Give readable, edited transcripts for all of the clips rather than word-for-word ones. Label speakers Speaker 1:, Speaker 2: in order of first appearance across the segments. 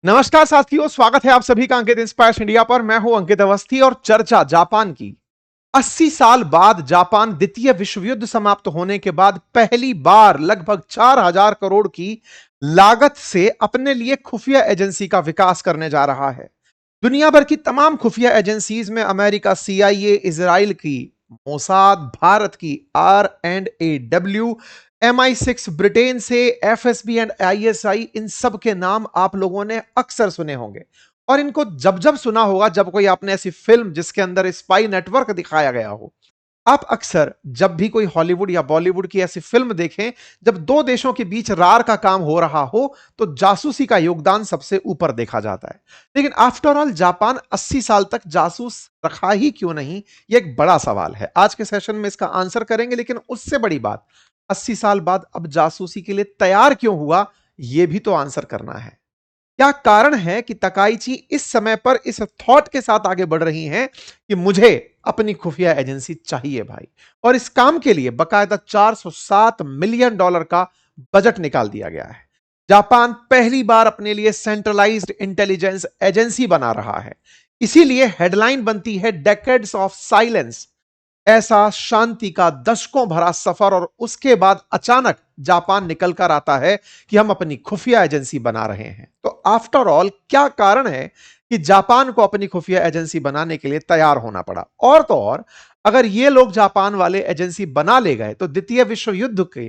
Speaker 1: नमस्कार साथियों, स्वागत है आप सभी का अंकित इंस्पायर्स इंडिया पर। मैं हूं अंकित अवस्थी और चर्चा जापान की। 80 साल बाद जापान द्वितीय विश्व युद्ध समाप्त होने के बाद पहली बार लगभग 4000 करोड़ की लागत से अपने लिए खुफिया एजेंसी का विकास करने जा रहा है। दुनिया भर की तमाम खुफिया एजेंसीज में अमेरिका सीआईए, इजराइल की मोसाद, भारत की R&AW, MI6 ब्रिटेन से एफएसबी एंड आईएसआई, इन सब के नाम आप लोगों ने अक्सर सुने होंगे। और इनको जब जब सुना होगा जब कोई आपने ऐसी फिल्म जिसके अंदर स्पाई नेटवर्क दिखाया गया हो। आप अक्सर जब भी कोई हॉलीवुड या बॉलीवुड की ऐसी फिल्म देखें जब दो देशों के बीच रार का काम हो रहा हो तो जासूसी का योगदान सबसे ऊपर देखा जाता है। लेकिन आफ्टर ऑल जापान 80 साल तक जासूस रखा ही क्यों नहीं, यह एक बड़ा सवाल है। आज के सेशन में इसका आंसर करेंगे, लेकिन उससे बड़ी बात 80 साल बाद अब जासूसी के लिए तैयार क्यों हुआ, यह भी तो आंसर करना है। क्या कारण है कि तकाइची इस समय पर इस थॉट के साथ आगे बढ़ रही हैं कि मुझे अपनी खुफिया एजेंसी चाहिए भाई, और इस काम के लिए बकायदा $407 मिलियन का बजट निकाल दिया गया है। जापान पहली बार अपने लिए सेंट्रलाइज्ड इंटेलिजेंस एजेंसी बना रहा है। इसीलिए हेडलाइन बनती है डेकेड्स ऑफ साइलेंस, ऐसा शांति का दशकों भरा सफर, और उसके बाद अचानक जापान निकल कर आता है कि हम अपनी खुफिया एजेंसी बना रहे हैं। तो आफ्टर ऑल क्या कारण है कि जापान को अपनी खुफिया एजेंसी बनाने के लिए तैयार होना पड़ा? और तो और, अगर ये लोग जापान वाले एजेंसी बना ले गए तो द्वितीय विश्व युद्ध के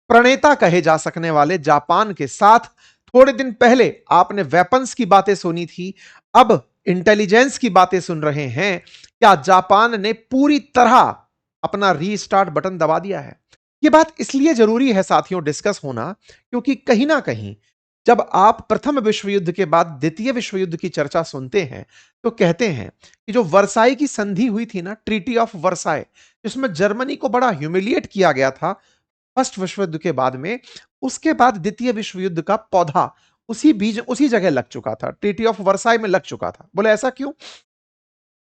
Speaker 1: प्रणेता कहे जा सकने वाले जापान के साथ थोड़े दिन पहले आपने वेपन्स की बातें सुनी थी, अब इंटेलिजेंस की बातें सुन रहे हैं। क्या जापान ने पूरी तरह अपना रीस्टार्ट बटन दबा दिया है? यह बात इसलिए जरूरी है साथियों डिस्कस होना, क्योंकि कहीं ना कहीं जब आप प्रथम विश्व युद्ध के बाद द्वितीय विश्व युद्ध की चर्चा सुनते हैं तो कहते हैं कि जो वर्साई की संधि हुई थी ना, ट्रीटी ऑफ वर्साई, जिसमें जर्मनी को बड़ा ह्यूमिलिएट किया गया था फर्स्ट विश्व युद्ध के बाद में, उसके बाद द्वितीय विश्व युद्ध का पौधा उसी बीज उसी जगह लग चुका था, ट्रीटी ऑफ वर्साई में लग चुका था। बोले ऐसा क्यों?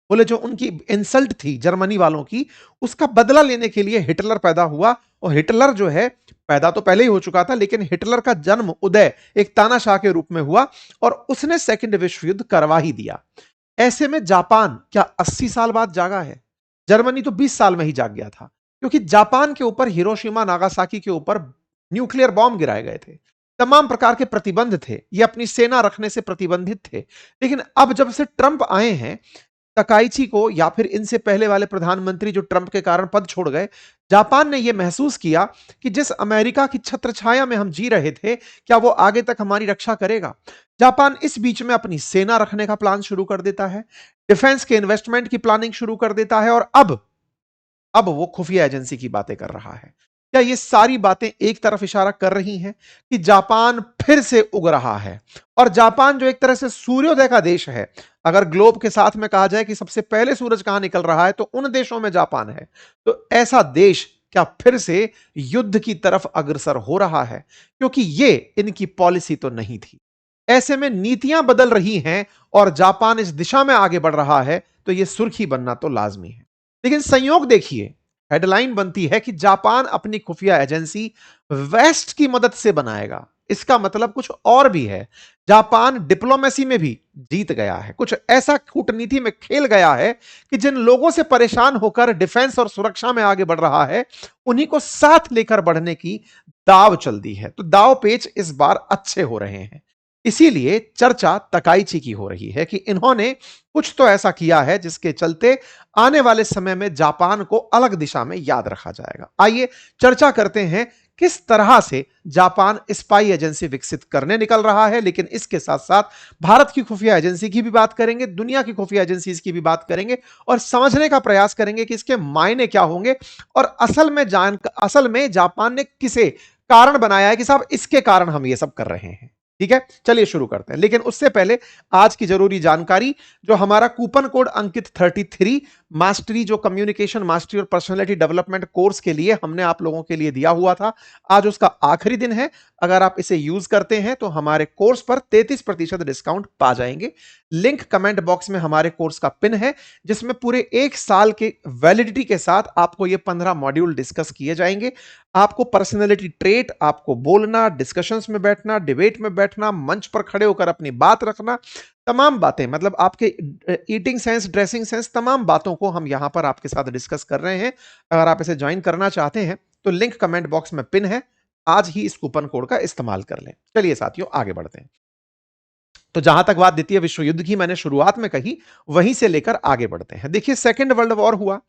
Speaker 1: बोले जो उनकी इंसल्ट थी जर्मनी वालों की, उसका बदला लेने के लिए हिटलर पैदा हुआ। और हिटलर जो है, पैदा तो पहले ही हो चुका था, लेकिन हिटलर का जन्म उदय एक तानाशाह के रूप में हुआ और उसने सेकंड विश्व युद्ध करवा ही दिया। ऐसे में जापान क्या 80 साल बाद जागा है? जर्मनी तो 20 साल में ही जाग गया था, क्योंकि जापान के ऊपर हिरोशिमा नागासाकी के ऊपर न्यूक्लियर बॉम्ब गिराए गए थे। तमाम प्रकार के प्रतिबंध थे, ये अपनी सेना रखने से प्रतिबंधित थे। लेकिन अब जब से ट्रंप आए हैं, तकाइची को या फिर इनसे पहले वाले प्रधानमंत्री जो ट्रंप के कारण पद छोड़ गए, जापान ने यह महसूस किया कि जिस अमेरिका की छत्रछाया में हम जी रहे थे, क्या वो आगे तक हमारी रक्षा करेगा? जापान इस बीच में अपनी सेना रखने का प्लान शुरू कर देता है, डिफेंस के इन्वेस्टमेंट की प्लानिंग शुरू कर देता है, और अब वो खुफिया एजेंसी की बातें कर रहा है। क्या ये सारी बातें एक तरफ इशारा कर रही हैं कि जापान फिर से उग रहा है? और जापान जो एक तरह से सूर्योदय का देश है, अगर ग्लोब के साथ में कहा जाए कि सबसे पहले सूरज कहां निकल रहा है तो उन देशों में जापान है। तो ऐसा देश क्या फिर से युद्ध की तरफ अग्रसर हो रहा है? क्योंकि ये इनकी पॉलिसी तो नहीं थी। ऐसे में नीतियां बदल रही हैं और जापान इस दिशा में आगे बढ़ रहा है, तो यह सुर्खी बनना तो लाजमी है। लेकिन संयोग देखिए, हेडलाइन बनती है कि जापान अपनी खुफिया एजेंसी वेस्ट की मदद से बनाएगा। इसका मतलब कुछ और भी है। जापान डिप्लोमेसी में भी जीत गया है, कुछ ऐसा कूटनीति में खेल गया है कि जिन लोगों से परेशान होकर डिफेंस और सुरक्षा में आगे बढ़ रहा है, उन्हीं को साथ लेकर बढ़ने की दाव चल दी है। तो दाव पेच इस बार अच्छे हो रहे हैं। इसीलिए चर्चा तकाइची की हो रही है कि इन्होंने कुछ तो ऐसा किया है जिसके चलते आने वाले समय में जापान को अलग दिशा में याद रखा जाएगा। आइए चर्चा करते हैं किस तरह से जापान स्पाई एजेंसी विकसित करने निकल रहा है। लेकिन इसके साथ साथ भारत की खुफिया एजेंसी की भी बात करेंगे, दुनिया की खुफिया एजेंसी की भी बात करेंगे, और समझने का प्रयास करेंगे कि इसके मायने क्या होंगे, और असल में जापान ने किसे कारण बनाया है कि साहब इसके कारण हम ये सब कर रहे हैं। ठीक है, चलिए शुरू करते हैं। लेकिन उससे पहले आज की जरूरी जानकारी, जो हमारा कूपन कोड अंकित 33 मास्टरी जो कम्युनिकेशन मास्टरी और पर्सनालिटी डेवलपमेंट कोर्स के लिए हमने आप लोगों के लिए दिया हुआ था, आज उसका आखिरी दिन है। अगर आप इसे यूज करते हैं तो हमारे कोर्स पर 33% डिस्काउंट पा जाएंगे। लिंक कमेंट बॉक्स में हमारे कोर्स का पिन है, जिसमें पूरे 1 साल के वैलिडिटी के साथ आपको ये 15 मॉड्यूल डिस्कस किए जाएंगे। आपको पर्सनैलिटी ट्रेट, आपको बोलना, डिस्कशंस में बैठना, डिबेट में बैठना, मंच पर खड़े होकर अपनी बात रखना, तमाम बातें, मतलब आपके ईटिंग सेंस, ड्रेसिंग सेंस, तमाम बातों को हम यहां पर आपके साथ डिस्कस कर रहे हैं। अगर आप इसे ज्वाइन करना चाहते हैं तो लिंक कमेंट बॉक्स में पिन है, आज ही इस कूपन कोड का इस्तेमाल कर लें। चलिए साथियों, आगे बढ़ते हैं। तो जहां तक बात द्वितीय विश्व युद्ध की मैंने शुरुआत में कही, वहीं से लेकर आगे बढ़ते हैं। देखिए, सेकेंड वर्ल्ड वॉर हुआ,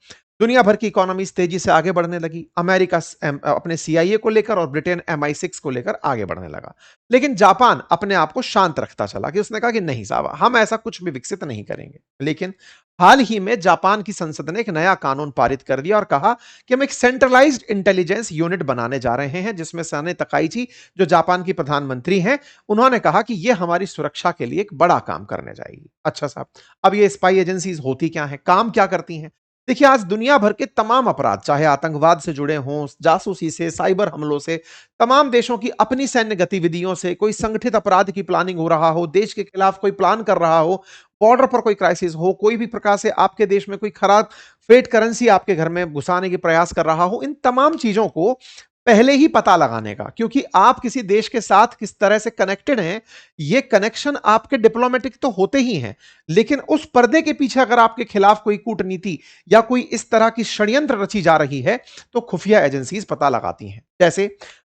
Speaker 1: दुनिया भर की इकोनॉमीज तेजी से आगे बढ़ने लगी। अमेरिका अपने सीआईए को लेकर और ब्रिटेन MI6 को लेकर आगे बढ़ने लगा। लेकिन जापान अपने आप को शांत रखता चला, कि उसने कहा कि नहीं साहब, हम ऐसा कुछ भी विकसित नहीं करेंगे। लेकिन हाल ही में जापान की संसद ने एक नया कानून पारित कर दिया और कहा कि हम एक सेंट्रलाइज्ड इंटेलिजेंस यूनिट बनाने जा रहे हैं, जिसमें साने तकाइची, जो जापान की प्रधानमंत्री हैं, उन्होंने कहा कि यह हमारी सुरक्षा के लिए एक बड़ा काम करने जाएगी। अच्छा साहब, अब ये स्पाई एजेंसीज होती क्या हैं, काम क्या करती हैं? देखिए, आज दुनिया भर के तमाम अपराध, चाहे आतंकवाद से जुड़े हों, जासूसी से, साइबर हमलों से, तमाम देशों की अपनी सैन्य गतिविधियों से, कोई संगठित अपराध की प्लानिंग हो रहा हो, देश के खिलाफ कोई प्लान कर रहा हो, बॉर्डर पर कोई क्राइसिस हो, कोई भी प्रकार से आपके देश में कोई खराब फेट करेंसी आपके घर में घुसाने की प्रयास कर रहा हो, इन तमाम चीजों को पहले ही पता लगाने का, क्योंकि आप किसी देश के साथ किस तरह से कनेक्टेड हैं, ये कनेक्शन आपके डिप्लोमेटिक तो होते ही हैं, लेकिन उस पर्दे के पीछे अगर आपके खिलाफ कोई कूटनीति या कोई इस तरह की षड्यंत्र रची जा रही है, तो खुफिया एजेंसीज पता लगाती हैं। जैसे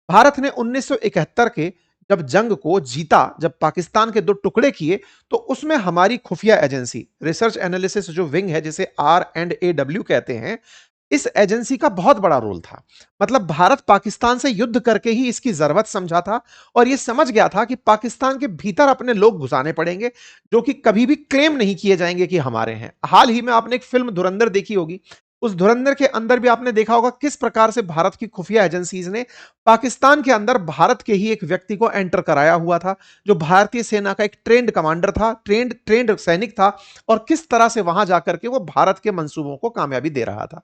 Speaker 1: भारत ने 1971 के जब जंग को जीता, जब पाकिस्तान के 2 टुकड़े किए, तो उसमें हमारी खुफिया एजेंसी रिसर्च एनालिसिस जो विंग है, जिसे R&AW कहते हैं, इस एजेंसी का बहुत बड़ा रोल था। मतलब भारत पाकिस्तान से युद्ध करके ही इसकी जरूरत समझा था, और यह समझ गया था कि पाकिस्तान के भीतर अपने लोग घुसाने पड़ेंगे, जो कि कभी भी क्लेम नहीं किए जाएंगे कि हमारे हैं। हाल ही में आपने एक फिल्म धुरंधर देखी होगी, उस धुरंधर के अंदर भी आपने देखा होगा किस प्रकार से भारत की खुफिया एजेंसीज ने पाकिस्तान के अंदर भारत के ही एक व्यक्ति को एंटर कराया हुआ था, जो भारतीय सेना का एक ट्रेंड कमांडर था, ट्रेंड सैनिक था, और किस तरह से वहां जाकर के वो भारत के मंसूबों को कामयाबी दे रहा था।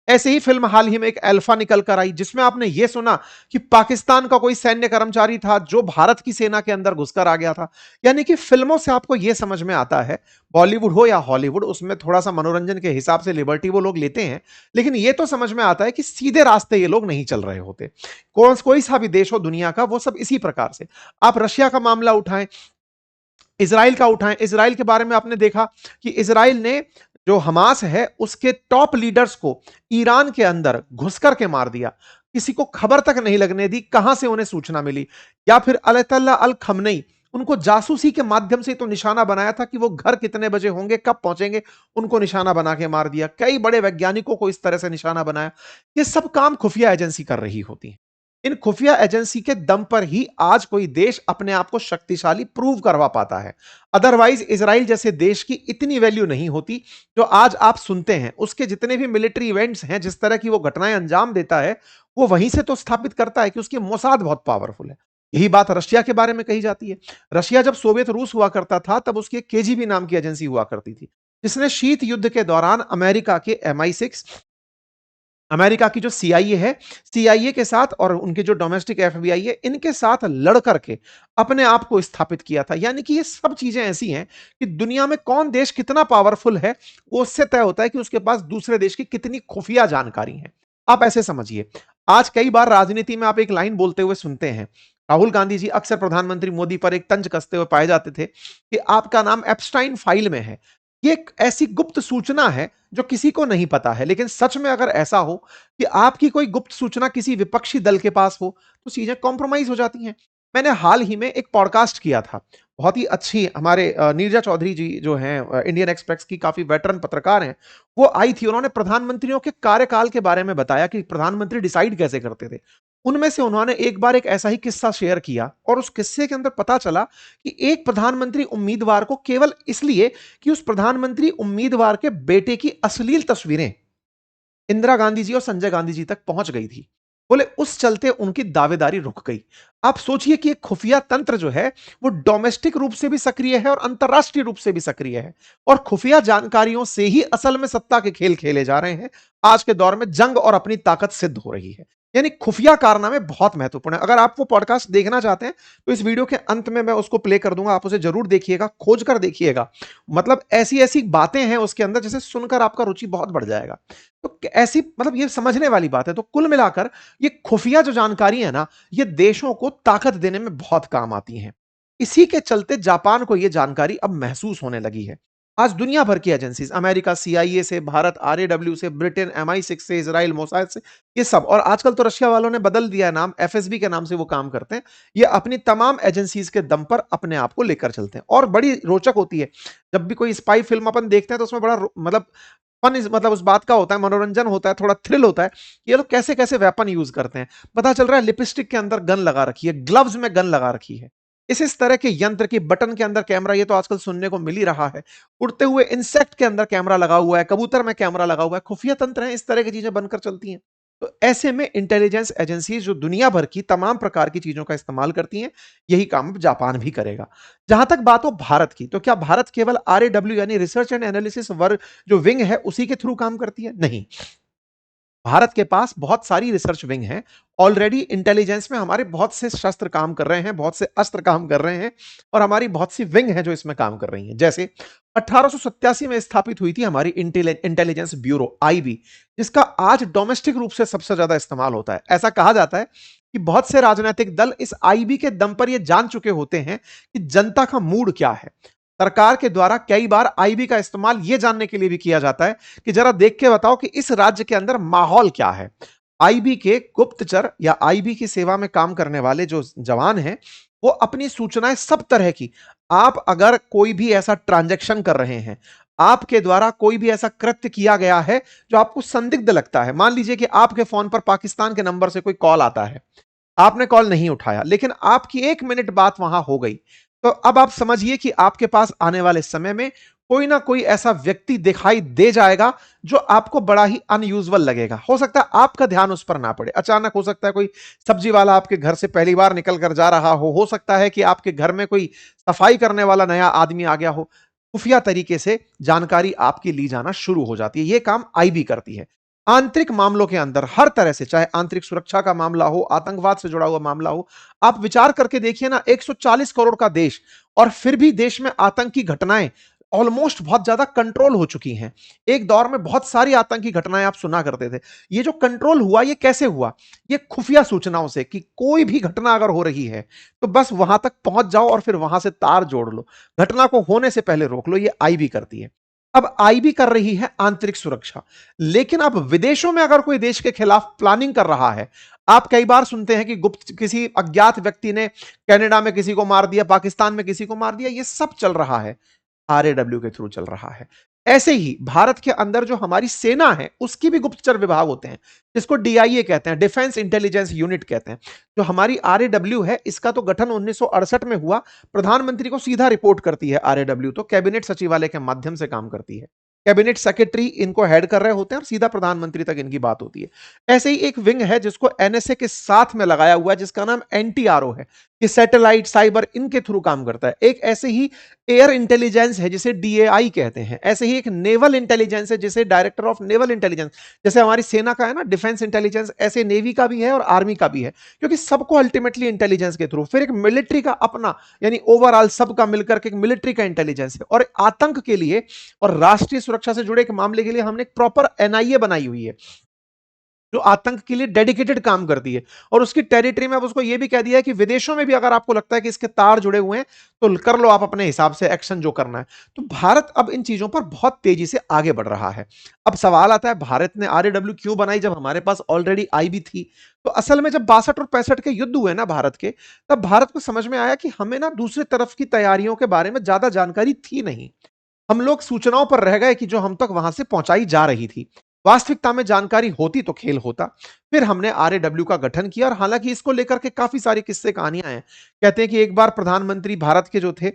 Speaker 1: ऐसे ही फिल्म हाल ही में एक अल्फा निकल कर आई, जिसमें आपने यह सुना कि पाकिस्तान का कोई सैन्य कर्मचारी था जो भारत की सेना के अंदर घुसकर आ गया था। यानी कि फिल्मों से आपको यह समझ में आता है, बॉलीवुड हो या हॉलीवुड, उसमें थोड़ा सा मनोरंजन के हिसाब से लिबर्टी वो लोग लेते हैं, लेकिन यह तो समझ में आता है कि सीधे रास्ते ये लोग नहीं चल रहे होते। कोई सा भी देश हो दुनिया का, वो सब इसी प्रकार से। आप रशिया का मामला उठाएं, इजराइल का उठाएं, इजराइल के बारे में आपने देखा कि इजराइल ने जो हमास है उसके टॉप लीडर्स को ईरान के अंदर घुसकर के मार दिया, किसी को खबर तक नहीं लगने दी कहां से उन्हें सूचना मिली। या फिर अयतुल्लाह अल खमनेई, उनको जासूसी के माध्यम से तो निशाना बनाया था कि वो घर कितने बजे होंगे, कब पहुंचेंगे, उनको निशाना बना के मार दिया। कई बड़े वैज्ञानिकों को इस तरह से निशाना बनाया। ये सब काम खुफिया एजेंसी कर रही होती है। इन खुफिया एजेंसी के दम पर ही आज कोई देश अपने आप को शक्तिशाली प्रूव करवा पाता है। अदरवाइज इजराइल जैसे देश की इतनी वैल्यू नहीं होती जो आज आप सुनते हैं। उसके जितने भी मिलिट्री इवेंट्स हैं, जिस तरह की वो घटनाएं अंजाम देता है, वो वहीं से तो स्थापित करता है कि उसकी मोसाद बहुत पावरफुल है। यही बात रशिया के बारे में कही जाती है। रशिया जब सोवियत रूस हुआ करता था, तब उसकी KGB नाम की एजेंसी हुआ करती थी, जिसने शीत युद्ध के दौरान अमेरिका के MI6, अमेरिका की जो CIA है, CIA के साथ और उनके जो डोमेस्टिक FBI है, इनके साथ लड़ करके अपने आप को स्थापित किया था। यानी कि ये सब चीजें ऐसी हैं कि दुनिया में कौन देश कितना पावरफुल है, वो उससे तय होता है कि उसके पास दूसरे देश की कितनी खुफिया जानकारी है। आप ऐसे समझिए, आज कई बार राजनीति में आप एक लाइन बोलते हुए सुनते हैं, राहुल गांधी जी अक्सर प्रधानमंत्री मोदी पर एक तंज कसते हुए पाए जाते थे कि आपका नाम एप्स्टाइन फाइल में है। ये एक ऐसी गुप्त सूचना है जो किसी को नहीं पता है, लेकिन सच में अगर ऐसा हो कि आपकी कोई गुप्त सूचना किसी विपक्षी दल के पास हो, तो चीजें कॉम्प्रोमाइज हो जाती हैं। मैंने हाल ही में एक पॉडकास्ट किया था, बहुत ही अच्छी, हमारे नीरजा चौधरी जी जो हैं, इंडियन एक्सप्रेस की काफी वेटरन पत्रकार हैं, वो आई थी। उन्होंने प्रधानमंत्रियों के कार्यकाल के बारे में बताया कि प्रधानमंत्री डिसाइड कैसे करते थे। उनमें से उन्होंने एक बार एक ऐसा ही किस्सा शेयर किया, और उस किस्से के अंदर पता चला कि एक प्रधानमंत्री उम्मीदवार को केवल इसलिए कि उस प्रधानमंत्री उम्मीदवार के बेटे की अश्लील तस्वीरें इंदिरा गांधी जी और संजय गांधी जी तक पहुंच गई थी, बोले उस चलते उनकी दावेदारी रुक गई। आप सोचिए कि एक खुफिया तंत्र जो है वो डोमेस्टिक रूप से भी सक्रिय है और अंतरराष्ट्रीय रूप से भी सक्रिय है, और खुफिया जानकारियों से ही असल में सत्ता के खेल खेले जा रहे हैं। आज के दौर में जंग और अपनी ताकत सिद्ध हो रही है। यानी खुफिया कारनामे बहुत महत्वपूर्ण है। अगर आप वो पॉडकास्ट देखना चाहते हैं तो इस वीडियो के अंत में मैं उसको प्ले कर दूंगा, आप उसे जरूर देखिएगा, खोज कर देखिएगा। मतलब ऐसी ऐसी बातें हैं उसके अंदर जिसे सुनकर आपका रुचि बहुत बढ़ जाएगा। तो ऐसी मतलब ये समझने वाली बात है। तो कुल मिलाकर ये खुफिया जो जानकारी है ना, ये देशों को ताकत देने में बहुत काम आती हैं। इसी के चलते जापान को ये जानकारी अब महसूस होने लगी है। आज दुनिया भर की एजेंसीज, अमेरिका सीआईए से, भारत आरएडब्ल्यू से, ब्रिटेन एमआई6 से, इजराइल मोसाद से, ये सब, और आजकल तो रशिया वालों ने बदल दिया है नाम, एफएसबी के नाम से वो काम करते हैं। ये अपनी तमाम एजेंसीज के दम पर अपने आप को लेकर चलते हैं और बड़ी रोचक होती है। जब भी कोई स्पाई फिल्म अपन देखते हैं तो उसमें बड़ा मतलब फन मतलब उस बात का होता है, मनोरंजन होता है, थोड़ा थ्रिल होता है। ये लोग कैसे कैसे वेपन यूज करते हैं। पता चल रहा है लिपस्टिक के अंदर गन लगा रखी है, ग्लव्स में गन लगा रखी है। इस तरह के यंत्र की बटन के अंदर कैमरा, ये तो आजकल सुनने को मिल ही रहा है। उड़ते हुए इंसेक्ट के अंदर कैमरा लगा हुआ है, कबूतर में कैमरा लगा हुआ है। खुफिया तंत्र है, इस तरह की चीजें बनकर चलती हैं। तो ऐसे में इंटेलिजेंस एजेंसीज जो दुनिया भर की तमाम प्रकार की चीजों का इस्तेमाल करती हैं, यही काम अब जापान भी करेगा। जहां तक बात हो भारत की, तो क्या भारत केवल आरएडब्ल्यू यानी रिसर्च एंड एनालिसिस वर्ग जो विंग है उसी के थ्रू काम करती है? नहीं, भारत के पास बहुत सारी रिसर्च विंग हैं। ऑलरेडी इंटेलिजेंस में हमारे बहुत से शस्त्र काम कर रहे हैं, बहुत से अस्त्र काम कर रहे हैं, और हमारी बहुत सी विंग हैं जो इसमें काम कर रही हैं। जैसे 1887 में स्थापित हुई थी हमारी इंटेलिजेंस ब्यूरो आईबी, जिसका आज डोमेस्टिक रूप से सबसे ज्यादा इस्तेमाल होता है। ऐसा कहा जाता है कि बहुत से राजनीतिक दल इस आईबी के दम पर यह जान चुके होते हैं कि जनता का मूड क्या है। सरकार के द्वारा कई बार आईबी का इस्तेमाल यह जानने के लिए भी किया जाता है कि जरा देख के बताओ कि इस राज्य के अंदर माहौल क्या है। आईबी के गुप्तचर या आईबी की सेवा में काम करने वाले जो जवान हैं, वो अपनी सूचनाएं सब तरह की, आप अगर कोई भी ऐसा ट्रांजैक्शन कर रहे हैं, आपके द्वारा कोई भी ऐसा कृत्य किया गया है जो आपको संदिग्ध लगता है, मान लीजिए कि आपके फोन पर पाकिस्तान के नंबर से कोई कॉल आता है, आपने कॉल नहीं उठाया, लेकिन आपकी 1 मिनट बात वहां हो गई, तो अब आप समझिए कि आपके पास आने वाले समय में कोई ना कोई ऐसा व्यक्ति दिखाई दे जाएगा जो आपको बड़ा ही अनयूजुअल लगेगा। हो सकता है आपका ध्यान उस पर ना पड़े, अचानक हो सकता है कोई सब्जी वाला आपके घर से पहली बार निकल कर जा रहा हो सकता है कि आपके घर में कोई सफाई करने वाला नया आदमी आ गया हो। खुफिया तरीके से जानकारी आपकी ली जाना शुरू हो जाती है। यह काम आईबी करती है। आंतरिक मामलों के अंदर हर तरह से, चाहे आंतरिक सुरक्षा का मामला हो, आतंकवाद से जुड़ा हुआ मामला हो, आप विचार करके देखिए ना, 140 करोड़ का देश, और फिर भी देश में आतंकी घटनाएं ऑलमोस्ट बहुत ज्यादा कंट्रोल हो चुकी हैं। एक दौर में बहुत सारी आतंकी घटनाएं आप सुना करते थे। ये जो कंट्रोल हुआ, ये कैसे हुआ? ये खुफिया सूचनाओं से, कि कोई भी घटना अगर हो रही है तो बस वहां तक पहुंच जाओ और फिर वहां से तार जोड़ लो, घटना को होने से पहले रोक लो। ये आईबी करती है। अब आईबी कर रही है आंतरिक सुरक्षा, लेकिन अब विदेशों में अगर कोई देश के खिलाफ प्लानिंग कर रहा है, आप कई बार सुनते हैं कि गुप्त किसी अज्ञात व्यक्ति ने कनाडा में किसी को मार दिया, पाकिस्तान में किसी को मार दिया, ये सब चल रहा है आरएडब्ल्यू के थ्रू चल रहा है। ऐसे ही भारत के अंदर जो हमारी सेना है उसकी भी गुप्तचर विभाग होते हैं, जिसको डीआईए कहते हैं, डिफेंस इंटेलिजेंस यूनिट कहते हैं। जो हमारी आरएडब्ल्यू है, इसका तो गठन 1968 में हुआ। प्रधानमंत्री को सीधा रिपोर्ट करती है आरएडब्ल्यू, तो कैबिनेट सचिवालय के माध्यम से काम करती है। कैबिनेट सेक्रेटरी इनको हेड कर रहे होते हैं और सीधा प्रधानमंत्री तक इनकी बात होती है। ऐसे ही एक विंग है जिसको एनएसए के साथ में लगाया हुआ है, जिसका नाम एनटीआरओ है, कि सैटेलाइट साइबर इनके थ्रू काम करता है। एक ऐसे ही एयर इंटेलिजेंस है जिसे डीएआई कहते हैं। ऐसे ही एक नेवल इंटेलिजेंस है जिसे डायरेक्टर ऑफ नेवल इंटेलिजेंस, जैसे हमारी सेना का है ना डिफेंस इंटेलिजेंस, ऐसे नेवी का भी है और आर्मी का भी है, क्योंकि सबको अल्टीमेटली इंटेलिजेंस के थ्रू। फिर एक मिलिट्री का अपना, यानी ओवरऑल सबका मिलकर के एक मिलिट्री का इंटेलिजेंस है। और आतंक के लिए और राष्ट्रीय सुरक्षा से जुड़े एक मामले के लिए हमने एक प्रॉपर एनआईए बनाई हुई है, जो आतंक के लिए डेडिकेटेड काम करती है। और उसकी टेरिटरी में अब उसको यह भी कह दिया है कि विदेशों में भी अगर आपको लगता है कि इसके तार जुड़े हुए हैं तो कर लो आप अपने हिसाब से एक्शन जो करना है। तो भारत अब इन चीजों पर बहुत तेजी से आगे बढ़ रहा है। अब सवाल आता है, भारत ने आरएडब्ल्यू क्यों बनाई जब हमारे पास ऑलरेडी आईबी थी? तो असल में जब 62 और 65 के युद्ध हुए ना भारत के, तब भारत को समझ में आया कि हमें ना दूसरी तरफ की तैयारियों के बारे में ज्यादा जानकारी थी नहीं। हम लोग सूचनाओं पर रह गए कि जो हम तक वहां से पहुंचाई जा रही थी। वास्तविकता में जानकारी होती तो खेल होता। फिर हमने आरएडब्ल्यू का गठन किया, और हालांकि इसको लेकर के काफी सारी किस्से कहानियां हैं। कहते हैं कि एक बार प्रधानमंत्री भारत के जो थे,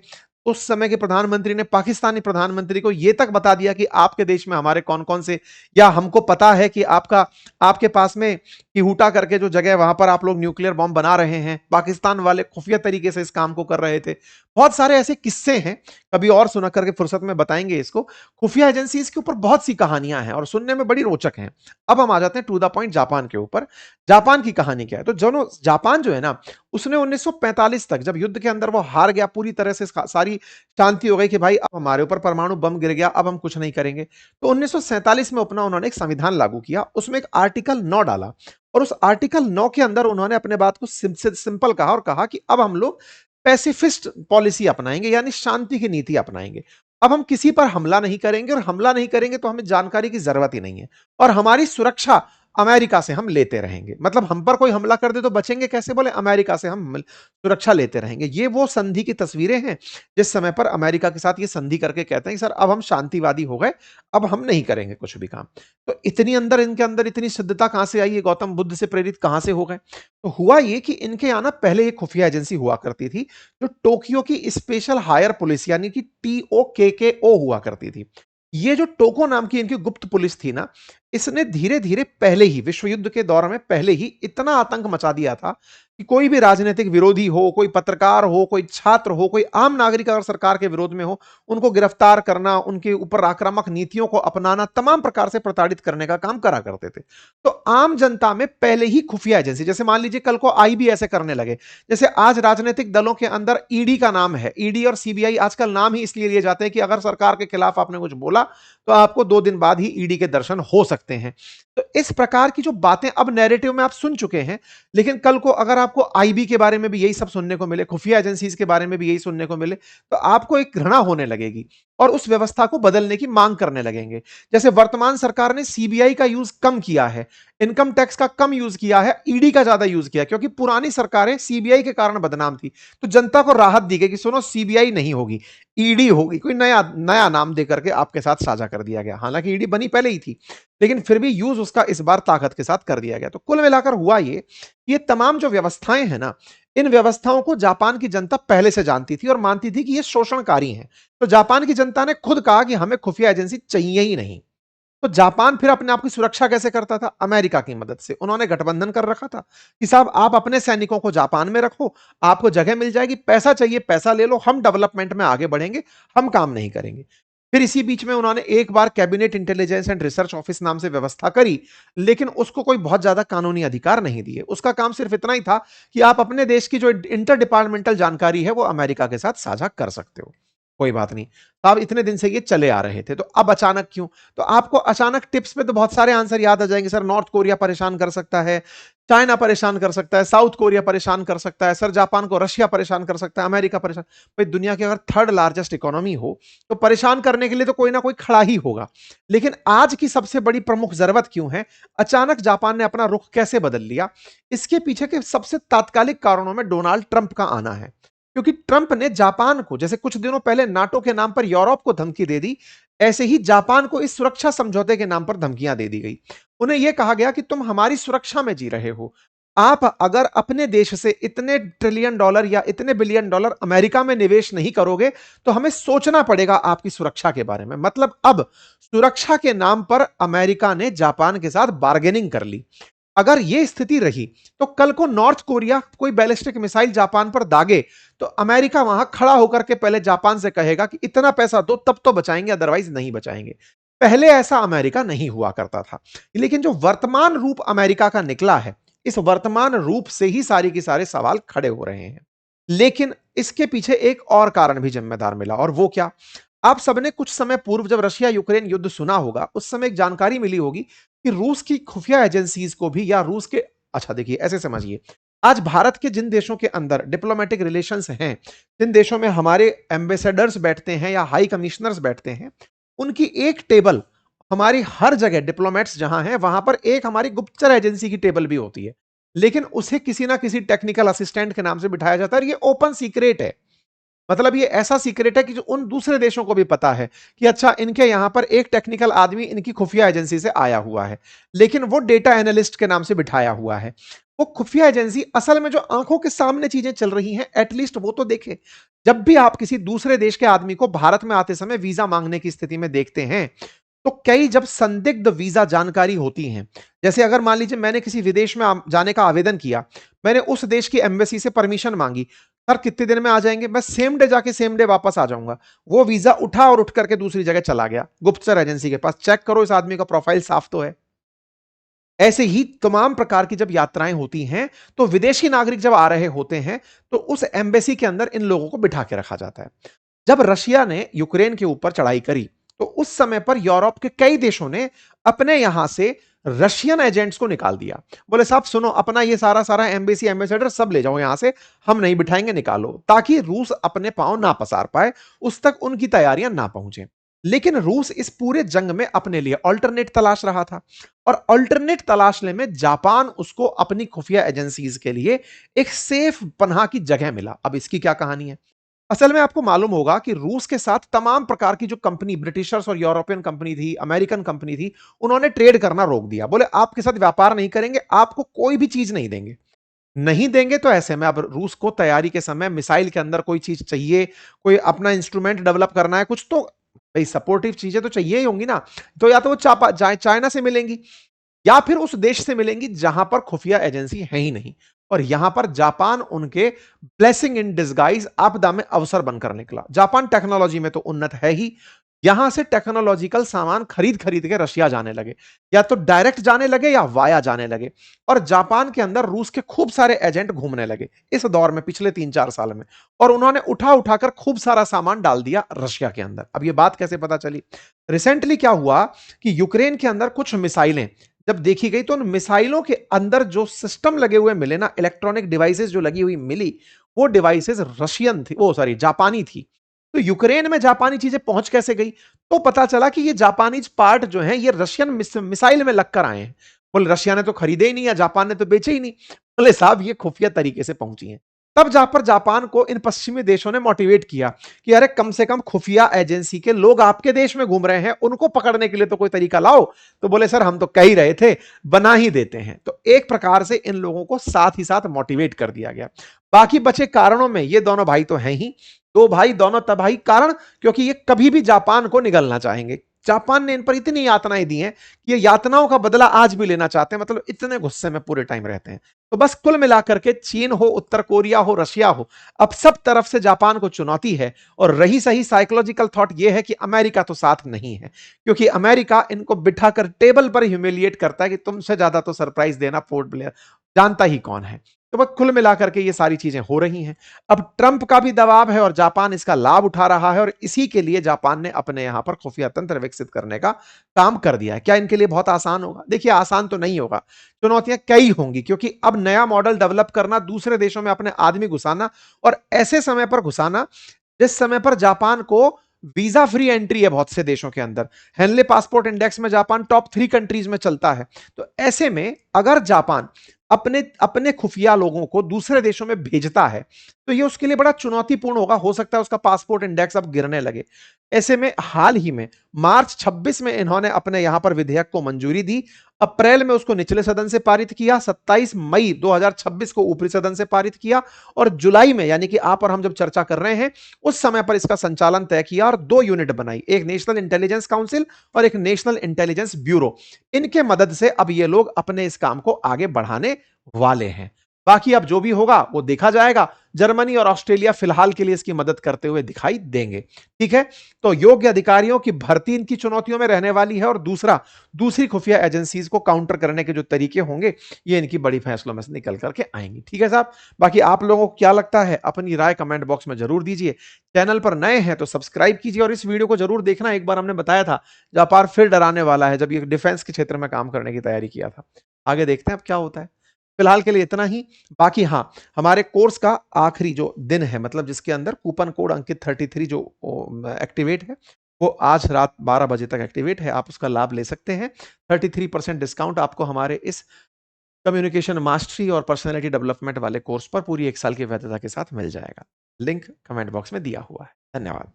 Speaker 1: उस समय के प्रधानमंत्री ने पाकिस्तानी प्रधानमंत्री को यह तक बता दिया कि आपके देश में हमारे कौन कौन से, या हमको पता है कि आपके पास में कि हुटा करके जो जगह वहां पर आप लोग न्यूक्लियर बॉम्ब बना रहे हैं, पाकिस्तान वाले खुफिया तरीके से इस काम को कर रहे थे। बहुत सारे ऐसे किस्से हैं, कभी और सुना करके फुर्सत में बताएंगे इसको। खुफिया एजेंसीज के ऊपर बहुत सी कहानियां हैं और सुनने में बड़ी रोचक हैं। अब हम आ जाते हैं टू द पॉइंट जापान के ऊपर। जापान की कहानी क्या है? तो जो जापान जो है ना, उसने 1945 तक जब युद्ध के अंदर वो हार गया, पूरी तरह से सारी शांति हो गई कि भाई अब हमारे ऊपर परमाणु बम गिर गया, अब हम कुछ नहीं करेंगे, तो 1947 में अपना उन्होंने एक संविधान लागू किया, उसमें एक आर्टिकल 9 डाला और उस आर्टिकल 9 के अंदर उन्होंने अपने बात को सिंपल कहा और कहा कि अब हम लोग पैसिफिस्ट पॉलिसी अपनाएंगे, यानी शांति की नीति अपनाएंगे। अब हम किसी पर हमला नहीं करेंगे और हमला नहीं करेंगे तो हमें जानकारी की जरूरत ही नहीं है, और हमारी सुरक्षा अमेरिका से हम लेते रहेंगे। मतलब हम पर कोई हमला कर दे तो बचेंगे कैसे? बोले अमेरिका से हम सुरक्षा लेते रहेंगे। ये वो संधि की तस्वीरें हैं जिस समय पर अमेरिका के साथ ये संधि करके कहते हैं कि सर अब हम शांतिवादी हो गए, अब हम नहीं करेंगे कुछ भी काम। तो इतनी अंदर इनके अंदर इतनी सिद्धता कहां से आई? ये गौतम बुद्ध से प्रेरित कहां से हो गए? तो हुआ ये कि इनके यहां ना पहले एक खुफिया एजेंसी हुआ करती थी जो टोक्यो की स्पेशल हायर पुलिस यानी कि TOKKO हुआ करती थी। ये जो टोको नाम की इनकी गुप्त पुलिस थी ना, इसने धीरे धीरे पहले ही विश्व युद्ध के दौर में पहले ही इतना आतंक मचा दिया था कि कोई भी राजनीतिक विरोधी हो, कोई पत्रकार हो, कोई छात्र हो, कोई आम नागरिक अगर सरकार के विरोध में हो, उनको गिरफ्तार करना, उनके ऊपर आक्रामक नीतियों को अपनाना, तमाम प्रकार से प्रताड़ित करने का काम करा करते थे। तो आम जनता में पहले ही खुफिया एजेंसी, जैसे मान लीजिए कल को आई भी ऐसे करने लगे, जैसे आज राजनीतिक दलों के अंदर ईडी का नाम है, ईडी और सीबीआई आजकल नाम ही इसलिए लिए जाते हैं कि अगर सरकार के खिलाफ आपने कुछ बोला तो आपको 2 दिन बाद ही ईडी के दर्शन हो सकते हैं। तो इस प्रकार की जो बातें अब नैरेटिव में आप सुन चुके हैं, लेकिन कल को अगर आपको आईबी के बारे में भी यही सब सुनने को मिले, खुफिया एजेंसीज के बारे में भी यही सुनने को मिले, तो आपको एक घृणा होने लगेगी और उस व्यवस्था को बदलने की मांग करने लगेंगे। जैसे वर्तमान सरकार ने सीबीआई का यूज कम किया है, इनकम टैक्स का कम यूज किया है, ईडी का ज्यादा यूज किया, क्योंकि पुरानी सरकारें सीबीआई के कारण बदनाम थी। तो जनता को राहत दी गई कि सुनो सीबीआई नहीं होगी, ईडी होगी, कोई नया नया नाम देकर के आपके साथ साझा कर दिया गया। हालांकि ईडी बनी पहले ही थी, लेकिन फिर भी यूज उसका इस बार ताकत के साथ कर दिया गया। तो कुल मिलाकर हुआ ये तमाम जो व्यवस्थाएं हैं ना, इन व्यवस्थाओं को जापान की जनता पहले से जानती थी और मानती थी कि ये शोषणकारी हैं। तो जापान की जनता ने खुद कहा कि हमें खुफिया एजेंसी चाहिए ही नहीं। तो जापान फिर अपने आप की सुरक्षा कैसे करता था? अमेरिका की मदद से। उन्होंने गठबंधन कर रखा था कि साहब आप अपने सैनिकों को जापान में रखो, आपको जगह मिल जाएगी, पैसा चाहिए पैसा ले लो, हम डेवलपमेंट में आगे बढ़ेंगे, हम काम नहीं करेंगे। फिर इसी बीच में उन्होंने एक बार cabinet intelligence and research office नाम से व्यवस्था करी, लेकिन उसको कोई बहुत ज्यादा कानूनी अधिकार नहीं दिए। उसका काम सिर्फ इतना ही था कि आप अपने देश की जो इंटर डिपार्टमेंटल जानकारी है वो अमेरिका के साथ साझा कर सकते हो। कोई बात नहीं। तो अब इतने दिन से ये चले आ रहे थे, तो अब अचानक क्यों? तो आपको अचानक टिप्स पे तो बहुत सारे आंसर याद आ जाएंगे। सर नॉर्थ कोरिया परेशान कर सकता है, चाइना परेशान कर सकता है, साउथ कोरिया परेशान कर सकता है, सर जापान को रशिया परेशान कर सकता है, अमेरिका परेशान। भाई दुनिया की अगर थर्ड लार्जेस्ट इकोनॉमी हो तो परेशान करने के लिए तो कोई ना कोई खड़ा ही होगा। लेकिन आज की सबसे बड़ी प्रमुख जरूरत क्यों है? अचानक जापान ने अपना रुख कैसे बदल लिया? इसके पीछे के सबसे तात्कालिक कारणों में डोनाल्ड ट्रंप का आना है। क्योंकि ट्रंप ने जापान को, जैसे कुछ दिनों पहले नाटो के नाम पर यूरोप को धमकी दे दी, ऐसे ही जापान को इस सुरक्षा समझौते के नाम पर धमकियां दे दी गई। उन्हें यह कहा गया कि तुम हमारी सुरक्षा में जी रहे हो, आप अगर अपने देश से इतने ट्रिलियन डॉलर या इतने बिलियन डॉलर अमेरिका में निवेश नहीं करोगे तो हमें सोचना पड़ेगा आपकी सुरक्षा के बारे में। मतलब अब सुरक्षा के नाम पर अमेरिका ने जापान के साथ बार्गेनिंग कर ली। अगर यह स्थिति रही तो कल को नॉर्थ कोरिया कोई बैलिस्टिक मिसाइल जापान पर दागे तो अमेरिका वहां खड़ा होकर के पहले जापान से कहेगा कि इतना पैसा दो तब तो बचाएंगे, अदरवाइज नहीं बचाएंगे। पहले ऐसा अमेरिका नहीं हुआ करता था। लेकिन जो वर्तमान रूप अमेरिका का निकला है, इस वर्तमान रूप से ही सारी की सारे सवाल खड़े हो रहे हैं। लेकिन इसके पीछे एक और कारण भी जिम्मेदार मिला, और वो क्या? आप सबने कुछ समय पूर्व जब रशिया यूक्रेन युद्ध सुना होगा, उस समय एक जानकारी मिली होगी कि रूस की खुफिया एजेंसीज को भी, या रूस के, अच्छा देखिए ऐसे समझिए, आज भारत के जिन देशों के अंदर डिप्लोमेटिक रिलेशंस हैं, जिन देशों में हमारे एम्बेसडर्स बैठते हैं या हाई कमिश्नर्स बैठते हैं, उनकी एक टेबल हमारी हर जगह डिप्लोमेट्स जहां हैं वहां पर एक हमारी गुप्तचर एजेंसी की टेबल भी होती है। लेकिन उसे किसी ना किसी टेक्निकल असिस्टेंट के नाम से बिठाया जाता है, और ये ओपन सीक्रेट है। मतलब ये ऐसा सीक्रेट है कि जो उन दूसरे देशों को भी पता है कि अच्छा इनके यहां पर एक टेक्निकल आदमी इनकी खुफिया एजेंसी से आया हुआ है, लेकिन वो डेटा एनालिस्ट के नाम से बिठाया हुआ है। वो खुफिया एजेंसी असल में जो आंखों के सामने चीजें चल रही हैं एटलीस्ट वो तो देखे। जब भी आप किसी दूसरे देश के आदमी को भारत में आते समय वीजा मांगने की स्थिति में देखते हैं, तो कई जब संदिग्ध वीजा जानकारी होती हैं, जैसे अगर मान लीजिए मैंने किसी विदेश में जाने का आवेदन किया, मैंने उस देश की एम्बेसी से परमिशन मांगी, सर कितने दिन में आ जाएंगे? मैं सेम डे जाके सेम डे वापस आ जाऊंगा। वो वीजा उठा और उठ करके दूसरी जगह चला गया गुप्तचर एजेंसी के पास। चेक करो इस आदमी का प्रोफाइल साफ तो है। ऐसे ही तमाम प्रकार की जब यात्राएं होती हैं, तो विदेशी नागरिक जब आ रहे होते हैं, तो उस एम्बेसी के अंदर इन लोगों को बिठा के रखा जाता है। जब रशिया ने यूक्रेन के ऊपर चढ़ाई करी, तो उस समय पर यूरोप के कई देशों ने अपने यहां से रशियन एजेंट्स को निकाल दिया। बोले साहब सुनो, अपना ये सारा सारा एम्बेसी एम्बेसडर सब ले जाओ यहां से, हम नहीं बिठाएंगे, निकालो, ताकि रूस अपने पांव ना पसार पाए, उस तक उनकी तैयारियां ना पहुंचे। लेकिन रूस इस पूरे जंग में अपने लिए अल्टरनेट तलाश रहा था, और अल्टरनेट तलाशने में जापान उसको अपनी खुफिया एजेंसीज के लिए एक सेफ पनाह की जगह मिला। अब इसकी क्या कहानी है? असल में आपको मालूम होगा कि रूस के साथ तमाम प्रकार की जो कंपनी, ब्रिटिशर्स और यूरोपियन कंपनी थी, अमेरिकन कंपनी थी, उन्होंने ट्रेड करना रोक दिया। बोले आपके साथ व्यापार नहीं करेंगे, आपको कोई भी चीज नहीं देंगे। नहीं देंगे तो ऐसे में अब रूस को तैयारी के समय मिसाइल के अंदर कोई चीज चाहिए, कोई अपना इंस्ट्रूमेंट डेवलप करना है कुछ, तो भाई सपोर्टिव चीजें तो चाहिए ही होंगी ना। तो या तो वो चाइना से मिलेंगी, या फिर उस देश से मिलेंगी जहां पर खुफिया एजेंसी है ही नहीं। और यहां पर जापान उनके ब्लेसिंग इन डिस्गाइज, आपदा में अवसर बनकर निकला। जापान टेक्नोलॉजी में तो उन्नत है ही, यहां से टेक्नोलॉजिकल सामान खरीद खरीद के रशिया जाने लगे, या तो डायरेक्ट जाने लगे या वाया जाने लगे। और जापान के अंदर रूस के खूब सारे एजेंट घूमने लगे इस दौर में, पिछले 3-4 साल में। और उन्होंने उठा उठाकर खूब सारा सामान डाल दिया रशिया के अंदर। अब यह बात कैसे पता चली? रिसेंटली क्या हुआ कि यूक्रेन के अंदर कुछ मिसाइलें जब देखी गई, तो उन मिसाइलों के अंदर जो सिस्टम लगे हुए मिले ना, इलेक्ट्रॉनिक डिवाइसेस जो लगी हुई मिली, वो डिवाइसेस रशियन थी, वो सॉरी जापानी थी। तो यूक्रेन में जापानी चीजें पहुंच कैसे गई? तो पता चला कि ये जापानीज पार्ट जो हैं, ये रशियन मिसाइल में लगकर आए हैं। बोले रशिया ने तो खरीदे ही नहीं, या जापान ने तो बेचे ही नहीं। बोले साहब ये खुफिया तरीके से पहुंची हैं। तब जा पर जापान को इन पश्चिमी देशों ने मोटिवेट किया कि अरे कम से कम खुफिया एजेंसी के लोग आपके देश में घूम रहे हैं, उनको पकड़ने के लिए तो कोई तरीका लाओ। तो बोले सर हम तो कह ही रहे थे, बना ही देते हैं। तो एक प्रकार से इन लोगों को साथ ही साथ मोटिवेट कर दिया गया। बाकी बचे कारणों में ये दोनों भाई तो हैं ही, दो भाई दोनों तबाही कारण, क्योंकि ये कभी भी जापान को निगलना चाहेंगे। जापान ने इन पर इतनी यातनाएं दी हैं कि ये यातनाओं का बदला आज भी लेना चाहते हैं, मतलब इतने गुस्से में पूरे टाइम रहते हैं। तो बस कुल मिलाकर के चीन हो, उत्तर कोरिया हो, रशिया हो, अब सब तरफ से जापान को चुनौती है। और रही सही साइकोलॉजिकल थॉट ये है कि अमेरिका तो साथ नहीं है, क्योंकि अमेरिका इनको बिठाकर टेबल पर ह्यूमिलिएट करता है कि तुमसे ज्यादा तो सरप्राइज देना पोर्ट ब्लेयर जानता ही कौन है। तो बस कुल मिलाकर के ये सारी चीजें हो रही हैं। अब ट्रंप का भी दबाव है और जापान इसका लाभ उठा रहा है, और इसी के लिए जापान ने अपने यहां पर खुफिया तंत्र विकसित करने का काम कर दिया है। क्या इनके लिए बहुत आसान होगा? देखिए आसान तो नहीं होगा, चुनौतियां कई होंगी, क्योंकि अब नया मॉडल डेवलप करना, दूसरे देशों में अपने आदमी घुसाना, और ऐसे समय पर घुसाना जिस समय पर जापान को वीजा फ्री एंट्री है बहुत से देशों के अंदर। हेनले पासपोर्ट इंडेक्स में जापान टॉप 3 कंट्रीज में चलता है। तो ऐसे में अगर जापान अपने अपने खुफिया लोगों को दूसरे देशों में भेजता है, तो ये उसके लिए बड़ा चुनौतीपूर्ण होगा। हो सकता है उसका पासपोर्ट इंडेक्स अब गिरने लगे। ऐसे में हाल ही में मार्च 26 में इन्होंने अपने यहां पर विधेयक को मंजूरी दी। अप्रैल में उसको निचले सदन से पारित किया, 27 मई 2026 को ऊपरी सदन से पारित किया, और जुलाई में, यानी कि आप और हम जब चर्चा कर रहे हैं उस समय पर इसका संचालन तय किया और 2 यूनिट बनाई, एक नेशनल इंटेलिजेंस काउंसिल और एक नेशनल इंटेलिजेंस ब्यूरो। इनके मदद से अब ये लोग अपने इस काम को आगे बढ़ाने वाले हैं। बाकी अब जो भी होगा वो देखा जाएगा। जर्मनी और ऑस्ट्रेलिया फिलहाल के लिए इसकी मदद करते हुए दिखाई देंगे। ठीक है, तो योग्य अधिकारियों की भर्ती इनकी चुनौतियों में रहने वाली है, और दूसरी खुफिया एजेंसीज को काउंटर करने के जो तरीके होंगे, ये इनकी बड़ी फैसलों में से निकल करके आएंगी। ठीक है साहब, बाकी आप लोगों को क्या लगता है अपनी राय कमेंट बॉक्स में जरूर दीजिए। चैनल पर नए हैं तो सब्सक्राइब कीजिए, और इस वीडियो को जरूर देखना। एक बार हमने बताया था जापान फिर डराने वाला है, जब ये डिफेंस के क्षेत्र में काम करने की तैयारी किया था। आगे देखते हैं अब क्या होता है। फिलहाल के लिए इतना ही। बाकी हाँ, हमारे कोर्स का आखिरी जो दिन है, मतलब जिसके अंदर कूपन कोड अंकित 33 जो एक्टिवेट है, वो आज रात 12 बजे तक एक्टिवेट है। आप उसका लाभ ले सकते हैं। 33% डिस्काउंट आपको हमारे इस कम्युनिकेशन मास्टरी और पर्सनैलिटी डेवलपमेंट वाले कोर्स पर पूरी 1 साल की वैधता के साथ मिल जाएगा। लिंक कमेंट बॉक्स में दिया हुआ है। धन्यवाद।